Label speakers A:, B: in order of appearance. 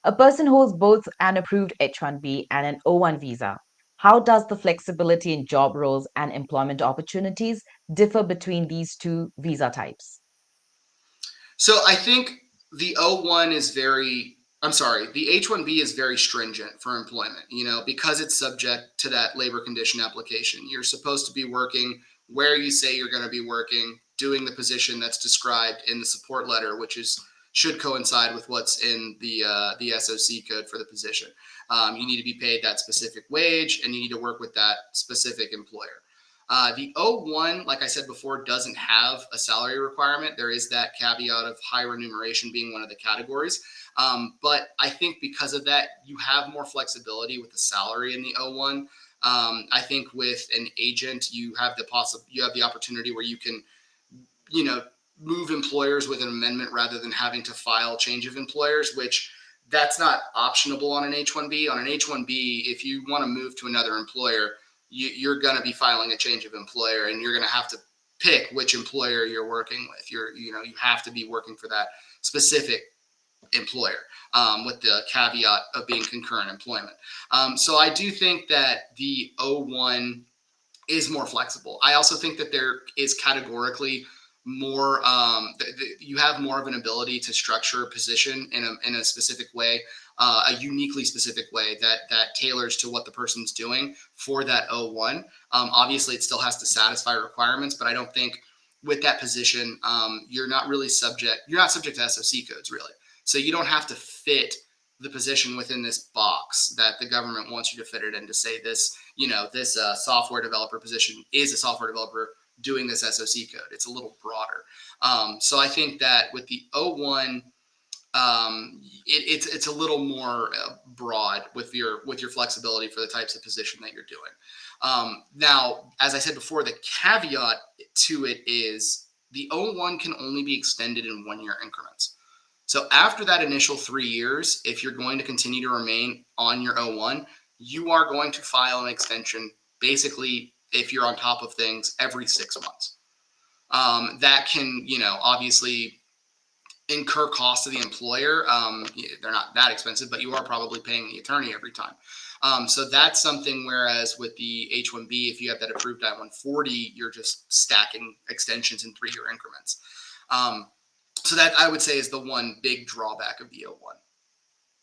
A: A person holds both an approved H-1B and an O-1 visa. How does the flexibility in job roles and employment opportunities differ between these two visa types?
B: So I think the O-1 is the H-1B is very stringent for employment, because it's subject to that labor condition application. You're supposed to be working where you say you're going to be working, doing the position that's described in the support letter, which should coincide with what's in the SOC code for the position. You need to be paid that specific wage, and you need to work with that specific employer. The O-1, like I said before, doesn't have a salary requirement. There is that caveat of high remuneration being one of the categories. But I think because of that, you have more flexibility with the salary in the O-1. I think with an agent, you have the opportunity where you can, you know, move employers with an amendment rather than having to file change of employers, which that's not optionable on an H-1B. On an H-1B, if you want to move to another employer, you're going to be filing a change of employer, and you're going to have to pick which employer you're working with. You have to be working for that specific employer, with the caveat of being concurrent employment. So I do think that the O-1 is more flexible. I also think that there is categorically more you have more of an ability to structure a position in a specific way, a uniquely specific way that tailors to what the person's doing for that O-1. Obviously it still has to satisfy requirements, but I don't think with that position you're not subject to SOC codes, really. So you don't have to fit the position within this box that the government wants you to fit it in, to say this, this software developer position is a software developer doing this SOC code. It's a little broader. So I think that with the O-1, it's a little more broad with your flexibility for the types of position that you're doing. Now, as I said before, the caveat to it is the O-1 can only be extended in 1-year increments. So after that initial 3 years, if you're going to continue to remain on your O-1, you are going to file an extension, basically, if you're on top of things, every 6 months. That can, obviously incur costs to the employer. They're not that expensive, but you are probably paying the attorney every time. So that's something, whereas with the H-1B, if you have that approved I-140, you're just stacking extensions in 3-year increments. So that, I would say, is the one big drawback of the O-1.